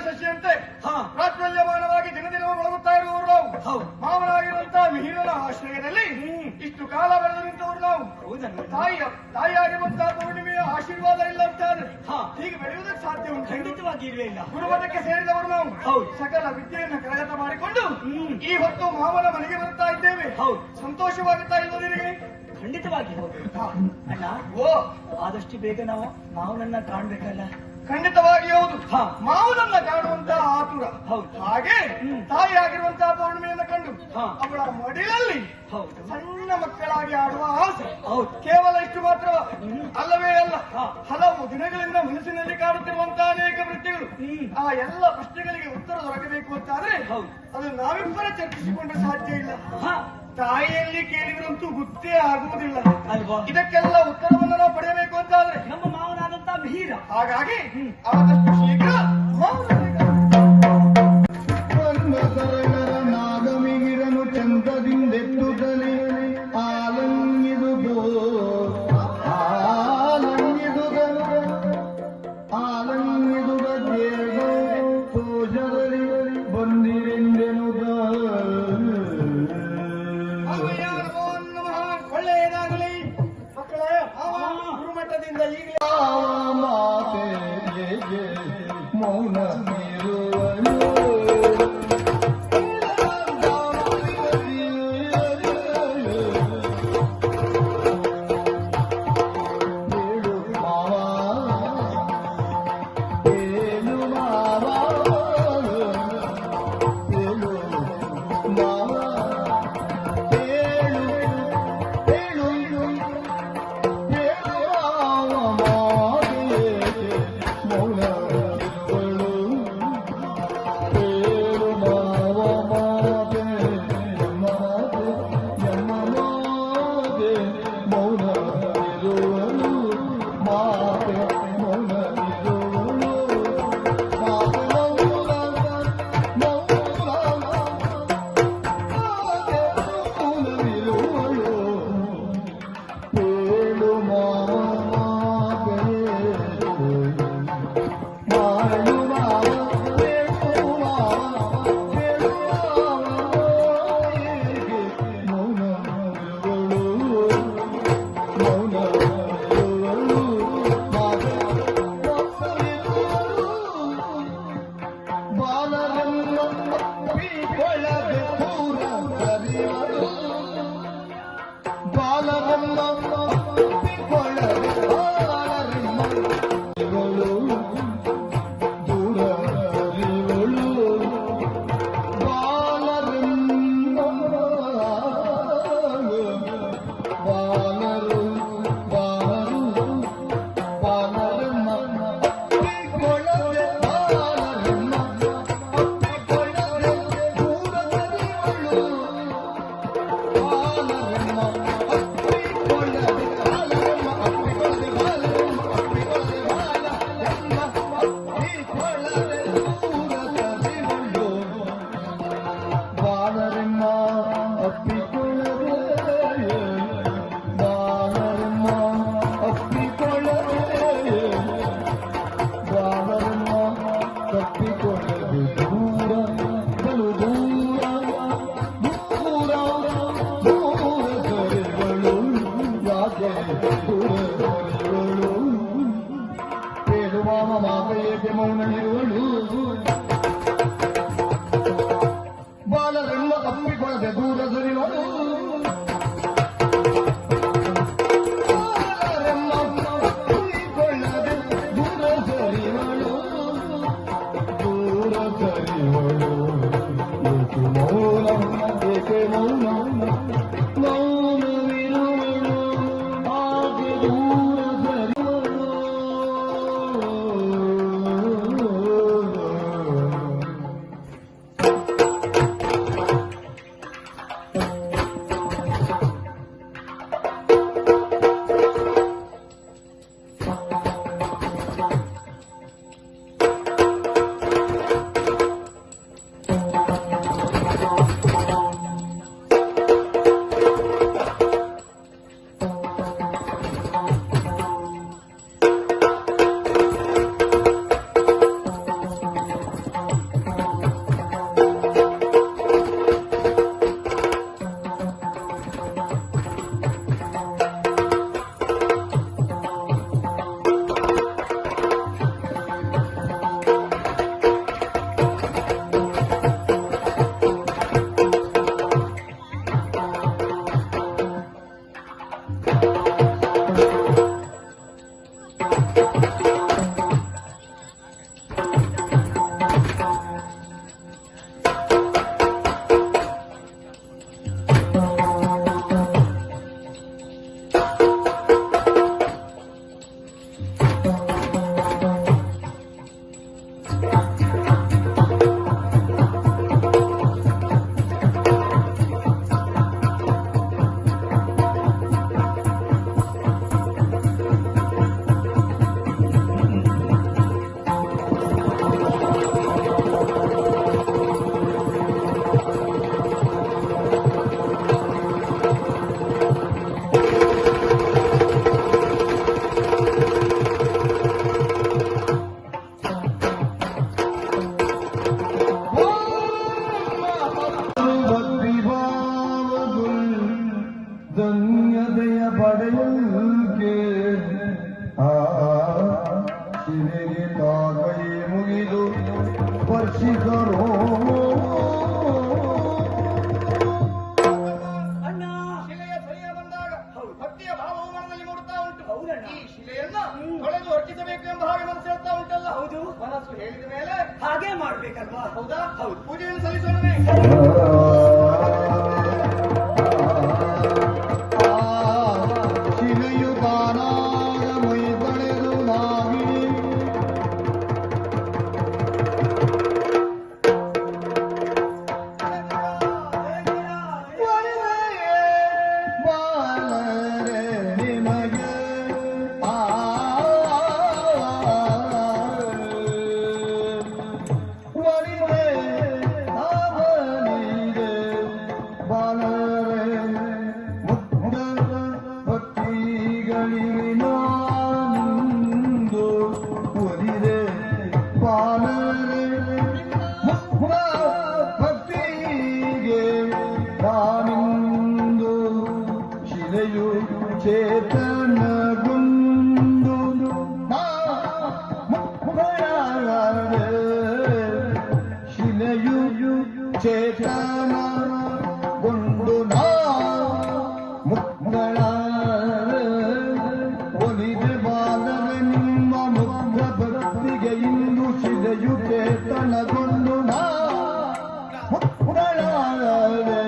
ಶಶಿಯಂತೆ ಪ್ರಾಚ್ವಲ್ಯಮಾನವಾಗಿ ದಿನದಿನವೂ ಒಳಗುತ್ತಾ ಇರುವವರು ನಾವು. ಮಾವನಾಗಿರುವಂತಹ ಮಿಹಿರನ ಆಶ್ರಯದಲ್ಲಿ ಇಷ್ಟು ಕಾಲ ಬೆಳೆದು ನಿಂತವರು ನಾವು. ತಾಯಿಯಾಗಿರುವಂತಹ ಪೂರ್ಣಿಮೆಯ ಆಶೀರ್ವಾದ ಇಲ್ಲ ಅಂತಾದ್ರೆ ಹೀಗೆ ಬೆಳೆಯುವುದಕ್ಕೆ ಸಾಧ್ಯ ಉಂಟು? ಖಂಡಿತವಾಗಿ ಇಲ್ವೇ ಇಲ್ಲ. ಗುರುಮಠಕ್ಕೆ ಸೇರಿದವರು ನಾವು. ಸಕಲ ವಿದ್ಯೆಯನ್ನು ಕರಗತ ಮಾಡಿಕೊಂಡು ಈ ಹೊತ್ತು ಮಾವನ ಮನೆಗೆ ಬರುತ್ತಾ ಇದ್ದೇವೆ. ಸಂತೋಷವಾಗುತ್ತಾ ಇಲ್ವ ನಿನಗೆ? ಖಂಡಿತವಾಗಿ ಹೌದು ಅಣ್ಣ. ಆದಷ್ಟು ಬೇಗ ನಾವು ಮಾವನನ್ನ ಕಾಣ್ಬೇಕಲ್ಲ. ಖಂಡಿತವಾಗಿ ಹೌದು. ಮಾವನನ್ನ ಕಾಣುವಂತಹ ಆತುರ. ಹಾಗೆ ತಾಯಿಯಾಗಿರುವಂತಹ ಪೌರ್ಣಿಮೆಯನ್ನು ಕಂಡು ಅವಳ ಮಡಿಲಲ್ಲಿ ಸಣ್ಣ ಮಕ್ಕಳಾಗಿ ಆಡುವ ಆಸೆ. ಕೇವಲ ಇಷ್ಟು ಮಾತ್ರ ಅಲ್ಲವೇ ಅಲ್ಲ, ಹಲವು ದಿನಗಳಿಂದ ಮನಸ್ಸಿನಲ್ಲಿ ಕಾಡುತ್ತಿರುವಂತಹ ಅನೇಕ ವೃತ್ತಿಗಳು. ಆ ಎಲ್ಲ ಪ್ರಶ್ನೆಗಳಿಗೆ ಉತ್ತರ ದೊರಕಬೇಕು ಅಂತಾದ್ರೆ ಅದು ನಾವಿಬ್ಬರ ಚರ್ಚಿಸಿಕೊಂಡ್ರೆ ಸಾಧ್ಯ ಇಲ್ಲ. ತಾಯಿಯಲ್ಲಿ ಕೇಳಿದ್ರಂತೂ ಗೊತ್ತೇ ಆಗುವುದಿಲ್ಲ ಅಲ್ವಾ? ಇದಕ್ಕೆಲ್ಲ ಉತ್ತರವನ್ನು ನಾವು ಪಡೆಯಬೇಕು ಅಂತಾದ್ರೆ ನಮ್ಮ ಮಾವನಾದಂತಹ ಮಿಹಿರ. ಹಾಗಾಗಿ ಆದಷ್ಟು ಶೀಘ್ರ ನಾಗಮಿಗಿರನು ಚಂದದಿಂದೆತ್ತುತ್ತಲೇ ಒಳ್ಳೆಯದಾಗಲಿ ಮಕ್ಕಳೇ. ಗುರುಮಠದಿಂದ ಈಗಲೇ ಮಾತೆ ಮೌನ ಬಾಲರನ್ನು ತಪ್ಪಿಕೊಳ್ಳದೆ ದೂರ ಸರಿವಳು ವರ್ಷಿಸರೋ ಅಣ್ಣ ಶಿಲೆಯ ಸರಿಯ ಬಂದಾಗ ಭಕ್ತಿಯ ಭಾವವು ಮನದಲ್ಲಿ ಮೂಡುತ್ತಾ ಉಂಟು. ಹೌದಣ್ಣ. ಈ ಶಿಲೆಯನ್ನ ತೊಳೆದು ಹೊರಟಿಸಬೇಕು ಎಂಬ ಹಾಗೆ ಮನಸ್ಸು ಹೇಳ್ತಾ ಉಂಟಲ್ಲ. ಹೌದು. ಮನಸ್ಸು ಹೇಳಿದ ಮೇಲೆ ಹಾಗೆ ಮಾಡ್ಬೇಕಲ್ವಾ? ಹೌದಾ? ಹೌದು. ಪೂಜೆಯನ್ನು ಸಲ್ಲಿಸೋಣವೇ? ಶಿಲೆಯು ತಾನಾಗ ಮೈ ತಳೆದು ನಾಗಿ ಬಾಲರೆ ನಿಮಗೆ ಒಲಿದೆ ಅವನಿಗೆ ಬಾಲರೆ ಮುಗ್ಧ ಭಕ್ತಿಗಳಿಗೆ ನಾನಿಂದು ಒಲಿದೆ ಬಾಲರೆ ಮುಗ್ಧ ಭಕ್ತಿಗೆ ನಾನಿಂದು ಶಿಲೆಯು ಚೇತನಗೊಂಡು ನಾ ಮುಗ್ಧಳಾದೆ ಶಿಲೆಯು ಚೇತನಗೊಂಡು ನಾ ಮುಗ್ಧಳಾದೆ ಒಲಿದೆ ಬಾಲರೆ ನಿಮ್ಮ ಮುಗ್ಧ ಭಕ್ತಿಗೆ ಇಂದು ಶಿಲೆಯು ಚೇತನಗೊಂಡು ನಾ ಮುಗ್ಧಳಾದೆ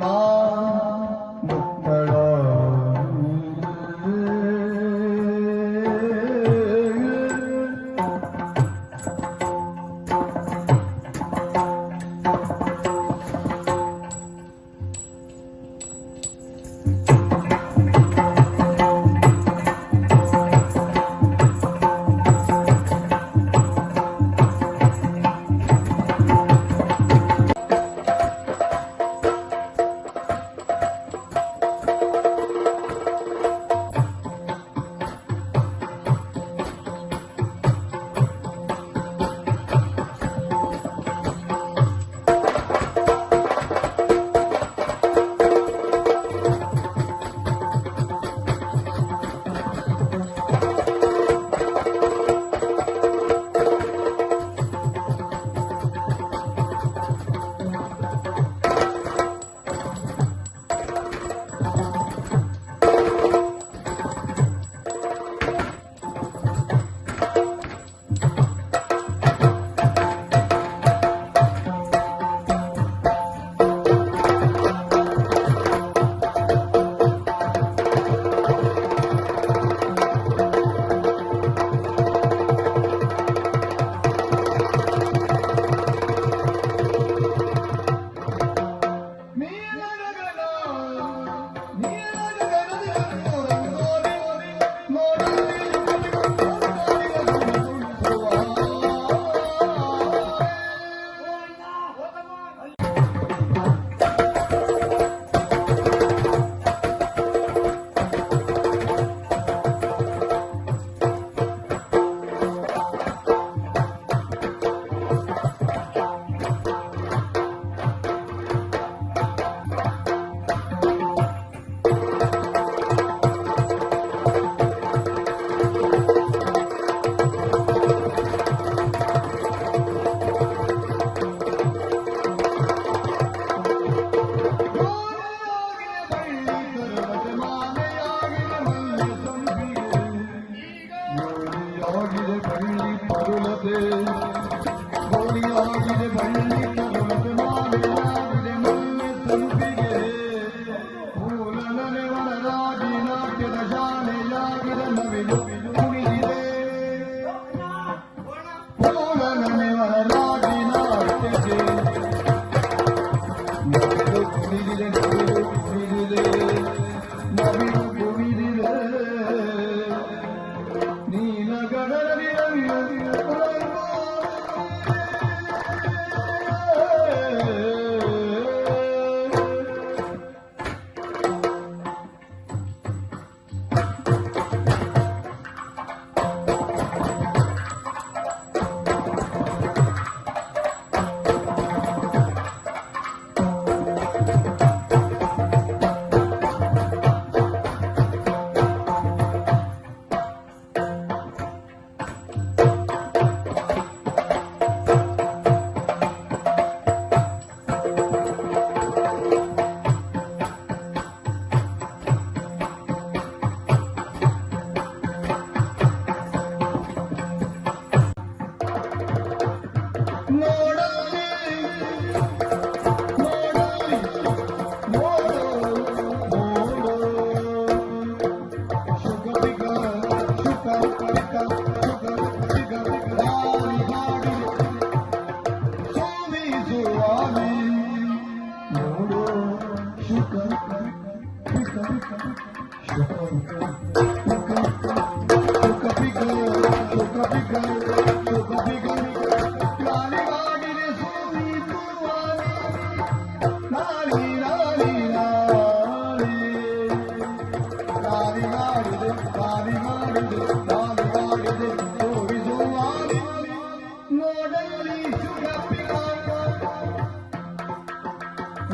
ನಾ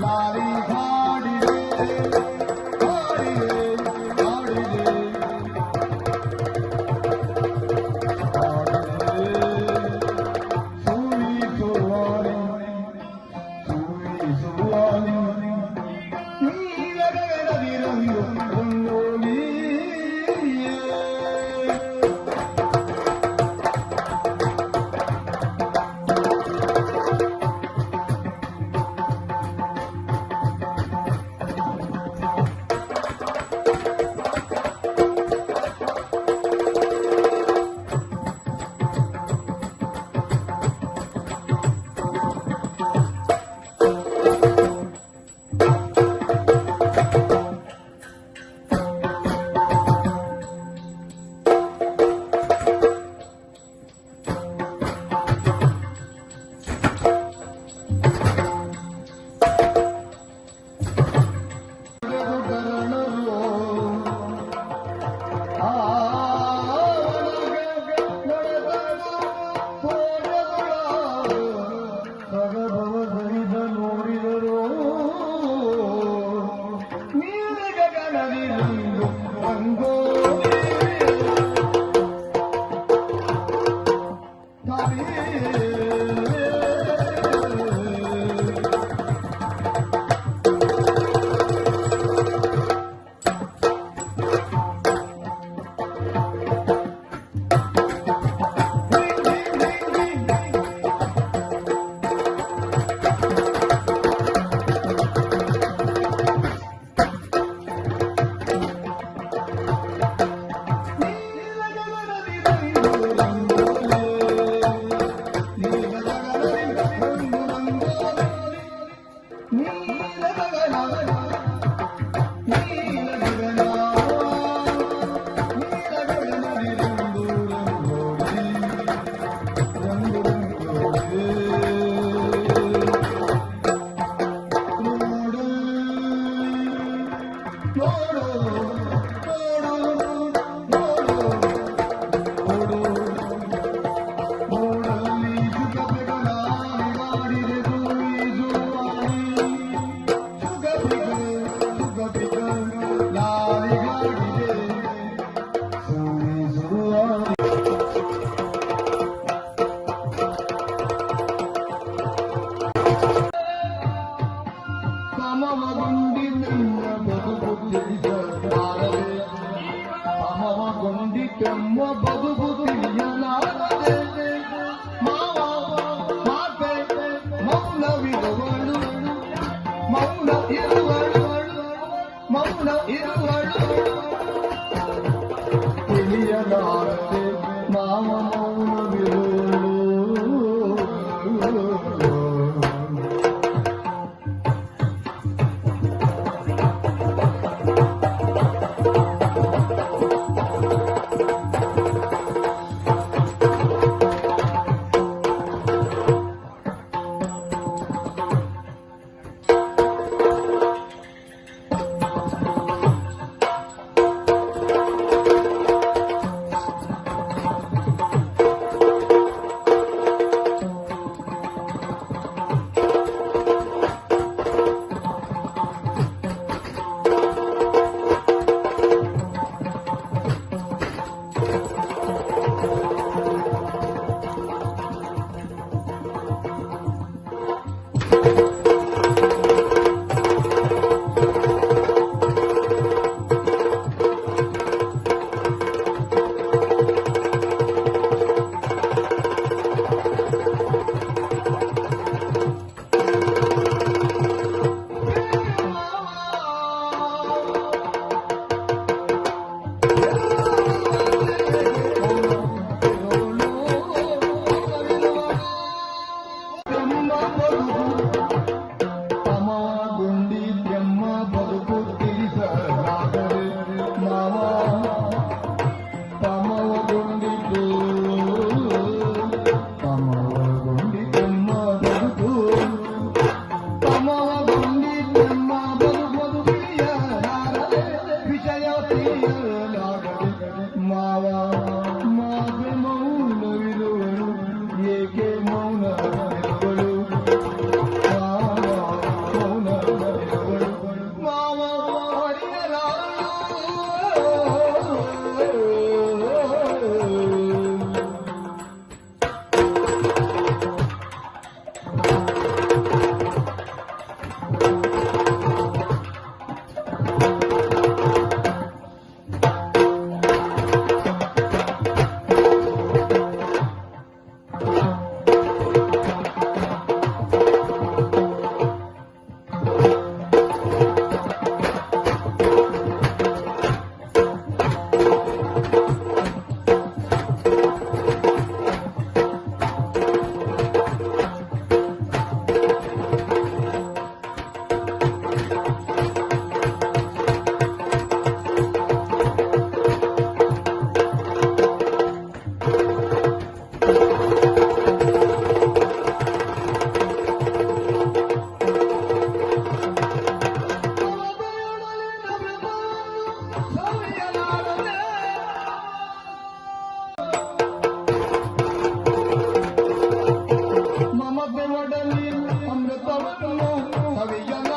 ಲಾರಿ ಹಾಡಿದೆ ಹಾಡಿದೆ ಹಾಡಿದೆ ಸುಳಿಸುವಾನೆ ಸುಳಿಸುವಾನೆ ನೀಲಗಗನದಿರಂದು ರಂಗೋಲಿ ಕೆಮ್ಮ ಬದುಕು ತಿಳಿಯಲಾಗದೆ ಮಾವ ಮಾತೆ ಮೌನವಿರುವಳು ಮೌನ ಇರುವಳು ಮೌನ ಇರುವಳು ತಿಳಿಯಲಾಗದೆ ಮಾವ ಮೌನವಿರುವಳು ಮಾವ ಮಾತೆ ಮೌನವಿರುವಳು ಏಕೆ ಮೌನ ಮಮತೆ ಒಡಲಿ ಅಮೃತವನ್ನು ಸವಿಯಲ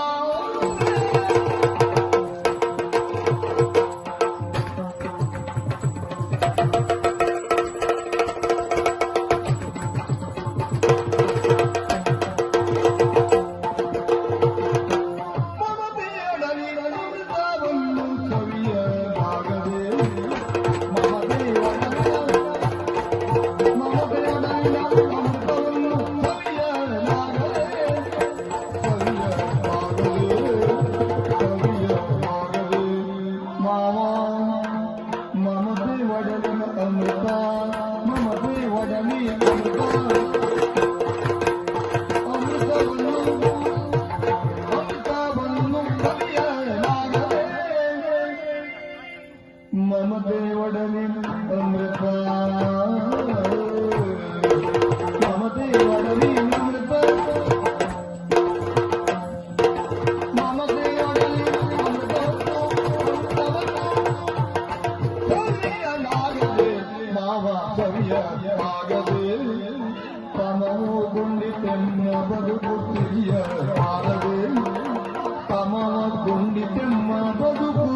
ಮಮತೆ ಒಡಲಿ ಅಮೃತ ಮಮತೆ ಒಡಲಿ ಅಮೃತ ಮಮತೆ ಒಡಲಿ ಅಮೃತನಾಗದೆ ಮಾವ ಸವಿಯಾಗದೆ ತಮವು ಗುಂಡಿತೆಮ್ಮ ಬದುಕು ಆಗದೆ ತಮವ ಗುಂಡಿತೆಮ್ಮ ಬದುಕು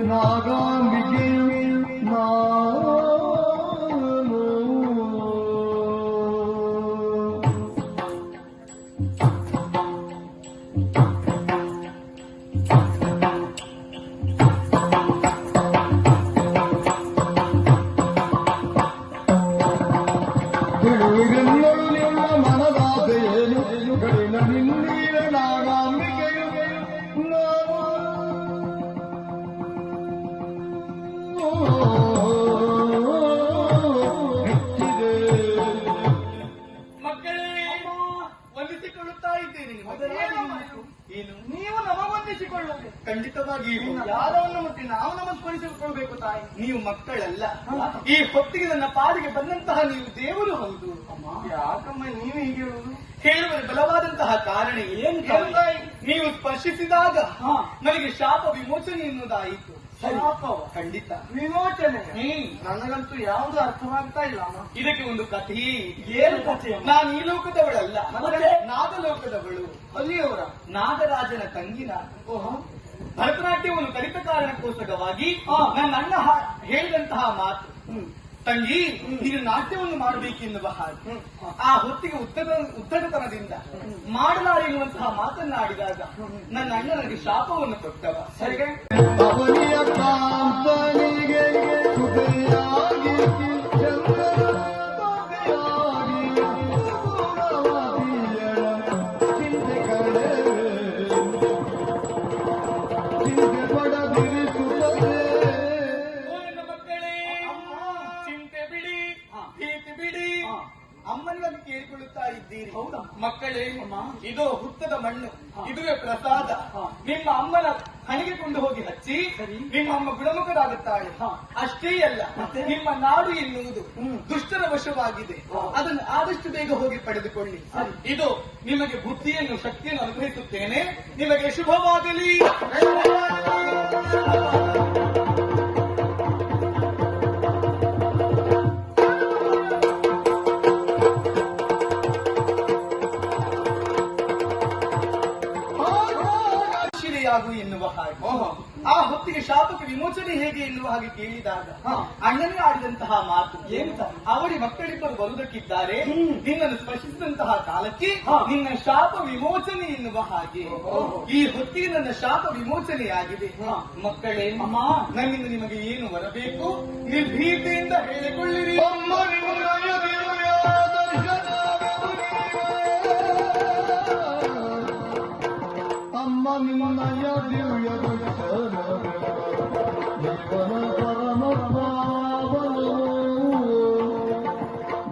ನಾಗಾಂಬಿಕೆಯು ನಾನು ಬಿಡುವಿಗೆಲ್ಲರೂ ನಿಮ್ಮ ಮನದಾಸೆಯೇನು ಗಡಿನ ನಿನ್ನೀರ ನಾಗಾಂಬಿಕೆಯು ನಾವು ಹೆಚ್ಚಿದೆ ಮಕ್ಕಳೇ ವಂದಿಸಿಕೊಳ್ಳುತ್ತಾ ಇದ್ದೀರಿ. ಏನು ನೀವು ನಮಗೊಂದಿಸಿಕೊಳ್ಳುವುದು ಖಂಡಿತವಾಗಿ ಯಾರವನ್ನು ಮುಟ್ಟಿ ನಾವು ನಮಸ್ಕರಿಸಿಕೊಳ್ಳಬೇಕು ತಾಯಿ. ನೀವು ಮಕ್ಕಳಲ್ಲ. ಈ ಹೊತ್ತಿಗೆ ನನ್ನ ಪಾದಿಗೆ ಬಂದಂತಹ ನೀವು ದೇವರು ಹೌದು. ಯಾಕಮ್ಮ ನೀವು ಹೀಗೆ ಹೇಳುವುದು? ಹೇಳುವ ಬಲವಾದಂತಹ ಕಾರಣ ಏನು ತಾಯಿ? ನೀವು ಸ್ಪರ್ಶಿಸಿದಾಗ ನನಗೆ ಶಾಪ ವಿಮೋಚನೆ ಎನ್ನುವುದಾಯಿತು. ಶಾಪವ? ಖಂಡಿತ ವಿಮೋಚನೆ ನನಗಂತೂ ಯಾವುದು ಅರ್ಥವಾಗ್ತಾ ಇಲ್ಲ ಅಮ್ಮ. ಇದಕ್ಕೆ ಒಂದು ಕಥೆ. ಏನು ಕಥೆ? ನಾನು ಈ ಲೋಕದವಳಲ್ಲ, ಮತ್ತೆ? ನಾಗಲೋಕದವಳು. ಅಲ್ಲಿಯವರ ನಾಗರಾಜನ ತಂಗಿ ನಾನು. ಭರತನಾಟ್ಯವನ್ನು ಕಲಿತ ಕಾರಣಕ್ಕೋಸ್ಕರವಾಗಿ ನನ್ನ ಅಣ್ಣ ಹೇಳಿದಂತಹ ಮಾತು, ತಂಗಿ ನೀನು ನಾಟ್ಯವನ್ನು ಮಾಡಬೇಕೆನ್ನುವ ಹಾಗೆ ಆ ಹೊತ್ತಿಗೆ ಉತ್ತರತನದಿಂದ ಮಾಡಲಾರೆ ಎನ್ನುವಂತಹ ಮಾತನ್ನಾಡಿದಾಗ ನನ್ನ ಅಣ್ಣ ನನಗೆ ಶಾಪವನ್ನು ಕೊಟ್ಟವ. ಸರಿಗೆ ಅವನಿಯ ಕಾಂತನಿಗೆ ಸುಖಿಯಾಗಿ ಚಿಂತೆ ಕಡೆ ಚಿಂತೆ ಪಡದಿರಿಸುತ್ತದೆ. ಮಕ್ಕಳೇ, ಚಿಂತೆ ಬಿಡಿ, ಭೀತಿ ಬಿಡಿ, ಅಮ್ಮನಿಗಾಗಿ ಕೇಳಿಕೊಳ್ಳುತ್ತಾ ಇದ್ದೀರಿ. ಹೌದಾ ಮಕ್ಕಳೇ, ಇದು ಹುತ್ತದ ಮಣ್ಣು, ಇದುವೇ ಪ್ರಸಾದ. ನಿಮ್ಮ ಅಮ್ಮನ ಹಣಿಗೆ ಕೊಂಡು ಹೋಗಿ ಹಚ್ಚಿ ನಿಮ್ಮ ಅಮ್ಮ ಗುಣಮುಖರಾಗುತ್ತಾಳೆ. ಅಷ್ಟೇ ಅಲ್ಲ, ನಿಮ್ಮ ನಾಡು ಎನ್ನುವುದು ದುಷ್ಟರ ವಶವಾಗಿದೆ. ಅದನ್ನು ಆದಷ್ಟು ಬೇಗ ಹೋಗಿ ಪಡೆದುಕೊಳ್ಳಿ. ಇದು ನಿಮಗೆ ಬುದ್ಧಿಯನ್ನು ಶಕ್ತಿಯನ್ನು ಅನುಗ್ರಹಿಸುತ್ತೇನೆ. ನಿಮಗೆ ಶುಭವಾಗಲಿ. ಎನ್ನುವ ಹಾಗೆ ಆ ಹೊತ್ತಿಗೆ ಶಾಪಕ್ಕೆ ವಿಮೋಚನೆ ಹೇಗೆ ಎನ್ನುವ ಹಾಗೆ ಕೇಳಿದಾಗ ಅಣ್ಣನೇ ಆಡಿದಂತಹ ಮಾತು ಏನು? ಅವಳಿ ಮಕ್ಕಳಿಬ್ಬರು ಬರುವುದಕ್ಕಿದ್ದಾರೆ, ನಿನ್ನನ್ನು ಸ್ಪರ್ಶಿಸಿದಂತಹ ಕಾಲಕ್ಕೆ ನಿನ್ನ ಶಾಪ ವಿಮೋಚನೆ ಎನ್ನುವ ಹಾಗೆ ಈ ಹೊತ್ತಿಗೆ ನನ್ನ ಶಾಪ ವಿಮೋಚನೆಯಾಗಿದೆ. ಮಕ್ಕಳೇ, ನನ್ನಿಂದ ನಿಮಗೆ ಏನು ಬರಬೇಕು ನಿರ್ಭೀತಿಯಿಂದ ಹೇಳಿಕೊಳ್ಳಿರಿ. ಅಮ್ಮ ನಿನ್ನಯ ದಿವ್ಯ ದರ್ಶನ ಜೀವನ ಪರಮ ಪಾವನ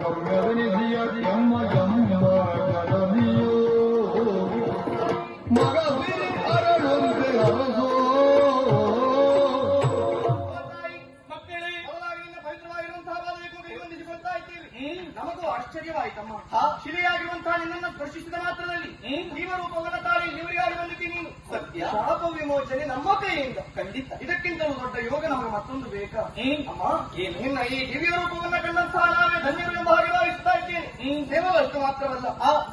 ಗಮ್ಯವೆನಿಸಿಯ ಎಮ್ಮ ಎಮ್ಮ ಜನನಿಯೋ ಮಗಸಿರಿ ಅರಳಂತೆ ಅರಸೋ. ಮಕ್ಕಳೇ, ಪವಿತ್ರವಾಗಿರುವಂತಹ ಹೊಂದಿಸಿಕೊಳ್ತಾ ಇದ್ದೀವಿ. ನಮಗೂ ಆಶ್ಚರ್ಯವಾಯಿತಮ್ಮ. ಶಿಲೆಯಾಗಿರುವಂತಹ ನಿನ್ನನ್ನು ಸ್ಪರ್ಶಿಸಿದ ಮಾತ್ರದಲ್ಲಿ ಜೀವರೂಪವನ್ನು ತಾಳಿ ಇವರಿಗಾಗಿ ಬಂದಿದ್ದೀನಿ. ನೀನು ಸತ್ಯ ಶಾಪ ವಿಮೋಚನೆ ಬರೀ ನಮ್ಮ ಕೈಯಿಂದ. ಖಂಡಿತ. ಇದಕ್ಕಿಂತಲೂ ದೊಡ್ಡ ಯೋಗ ನಮಗೆ ಮತ್ತೊಂದು ಬೇಕಾ? ಅಮ್ಮ, ಏನು? ನಿನ್ನ ಈ ದಿವ್ಯ ರೂಪವನ್ನ ಕಂಡಂತಹ ನಾವೇ ಧನ್ಯರು ಎಂಬ ಹಾಗೆ ಭಾವಿಸ್ತಾ ಇದ್ದೇನೆ. ಕೇವಲಷ್ಟು ಮಾತ್ರವಲ್ಲ,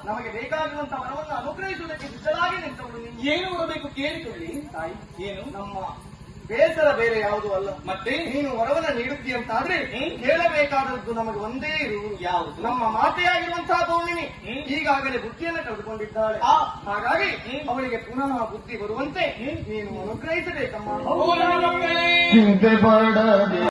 ನಮಗೆ ಬೇಕಾಗಿರುವಂತಹ ವರವನ್ನು ಅನುಗ್ರಹಿಸುವುದಕ್ಕೆ ಸಿದ್ಧರಾಗಿ ನಿಂತವಳು ನೀನು. ಏನು ಬರಬೇಕು ಕೇಳಿಕೊಳ್ಳಿ ತಾಯಿ, ಏನು? ನಮ್ಮ ಬೇಸರ ಬೇರೆ ಯಾವುದೂ ಅಲ್ಲ. ಮತ್ತೆ ನೀನು ವರವನ್ನ ನೀಡುತ್ತೀಯಂತಾದ್ರೆ ಕೇಳಬೇಕಾದದ್ದು ನಮಗೆ ಒಂದೇ ಇರುವುದು. ಯಾವುದು? ನಮ್ಮ ಮಾತೆಯಾಗಿರುವಂತಹ ಪೌರ್ಣಿಮೆ ಈಗಾಗಲೇ ಬುದ್ಧಿಯನ್ನು ಕಳೆದುಕೊಂಡಿದ್ದಾಳೆ. ಹಾಗಾಗಿ ಅವಳಿಗೆ ಪುನಃ ಬುದ್ಧಿ ಬರುವಂತೆ ನೀನು ಅನುಗ್ರಹಿಸಬೇಕಮ್ಮ. ಓ ನನ್ನ ಮಕ್ಕಳೇ, ಚಿಂತೆ ಪಡದೆ